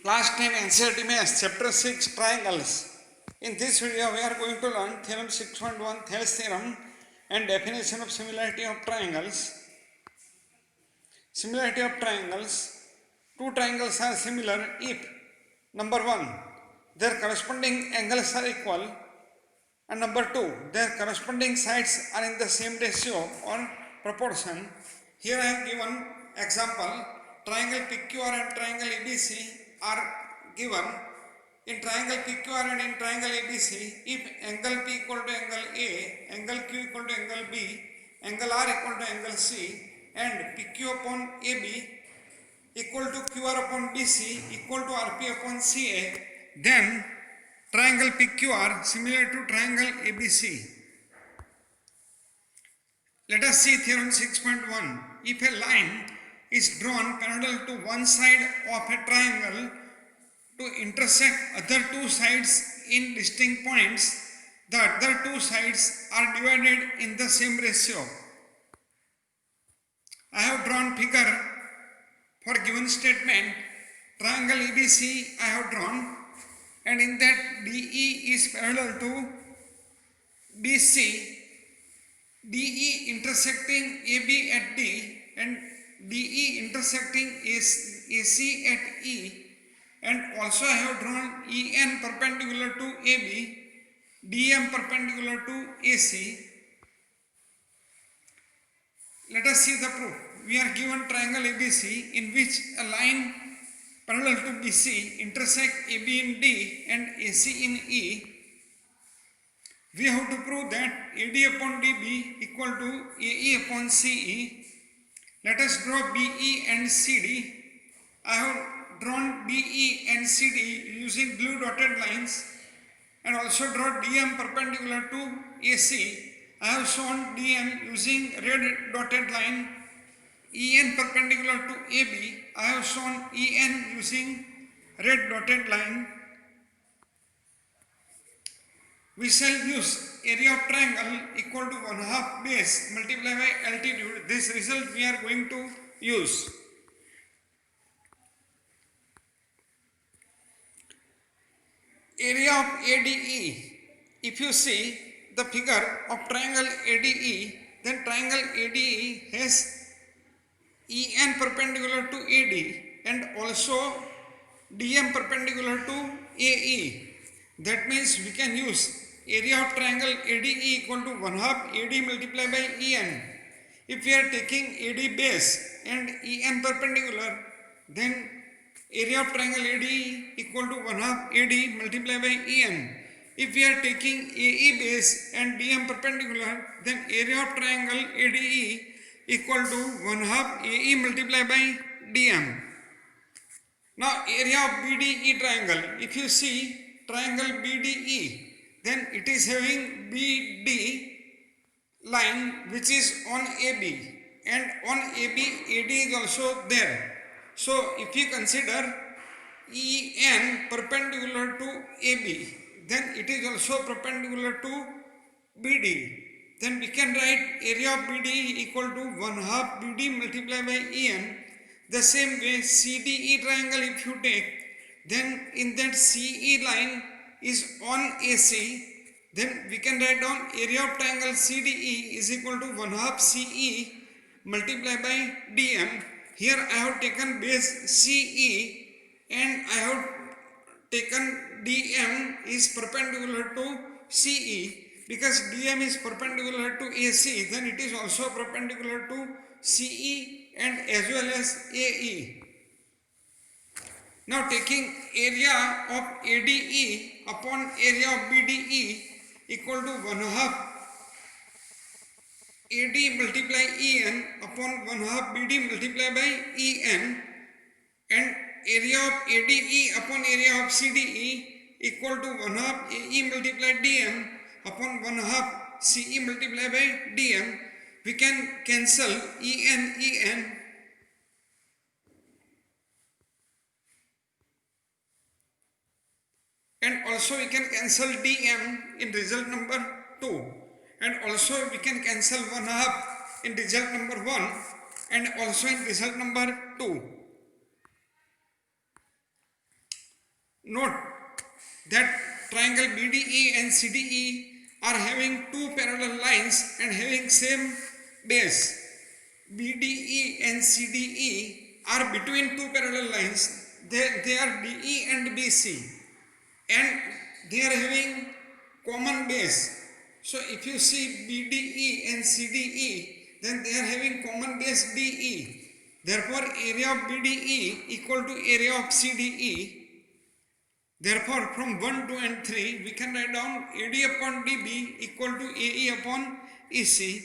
Class 10 NCERT Maths Chapter 6 Triangles. In this video we are going to learn Theorem 6.1 Thales theorem and definition of similarity of triangles. Similarity of triangles. Two triangles are similar if number 1 their corresponding angles are equal, and number 2 their corresponding sides are in the same ratio or proportion. Here I have given example. Triangle PQR and triangle ABC are given. In triangle PQR and in triangle ABC, if angle P equal to angle A, angle Q equal to angle B, angle R equal to angle C, and PQ upon AB equal to QR upon BC equal to RP upon CA, then triangle PQR similar to triangle ABC. Let us see theorem 6.1. If a line is drawn parallel to one side of a triangle to intersect other two sides in distinct points, the other two sides are divided in the same ratio. I have drawn figure for given statement. Triangle ABC I have drawn, and in that DE is parallel to BC, DE intersecting AB at D, and DE intersecting AC at E, and also I have drawn EN perpendicular to AB, DM perpendicular to AC. Let us see the proof. We are given triangle ABC in which a line parallel to BC intersect AB in D and AC in E. We have to prove that AD upon DB equal to AE upon CE. Let us draw BE and CD. I have drawn BE and CD using blue dotted lines, and also draw DM perpendicular to AC. I have shown DM using red dotted line. EN perpendicular to AB. I have shown EN using red dotted line. We shall use area of triangle equal to 1/2 base multiplied by altitude. This result we are going to use. Area of ADE. If you see the figure of triangle ADE, then triangle ADE has EN perpendicular to AD and also DM perpendicular to AE. That means we can use area of triangle ADE equal to 1/2 AD multiplied by EN. If we are taking AD base and EN perpendicular, then area of triangle ADE equal to 1/2 AD multiplied by EN. If we are taking AE base and DM perpendicular, then area of triangle ADE equal to 1/2 AE multiplied by DM. Now area of BDE triangle. If you see triangle BDE, then it is having BD line which is on AB, and on AB AD is also there. So if you consider EN perpendicular to AB, then it is also perpendicular to BD. Then we can write area of BD equal to 1/2 BD multiplied by EN. The same way CDE triangle if you take, then in that CE line is on AC, then we can write down area of triangle CDE is equal to 1/2 CE multiplied by DM. Here I have taken base CE and I have taken DM is perpendicular to CE. Because DM is perpendicular to AC, then it is also perpendicular to CE and as well as AE. Now taking area of ADE upon area of BDE equal to 1/2 AD multiply EN upon 1/2 BD multiplied by EN, and area of ADE upon area of CDE equal to 1/2 AE multiplied DM upon 1/2 CE multiplied by DM. We can cancel EN, and also we can cancel DM in result number 2, and also we can cancel 1/2 in result number 1 and also in result number 2. note that triangle BDE and CDE are having two parallel lines and having same base. BDE and CDE are between two parallel lines. They are DE and BC, and they are having common base. So if you see BDE and CDE, then they are having common base DE. Therefore, area of BDE equal to area of CDE. Therefore, from 1, 2 and 3, we can write down AD upon DB equal to AE upon EC.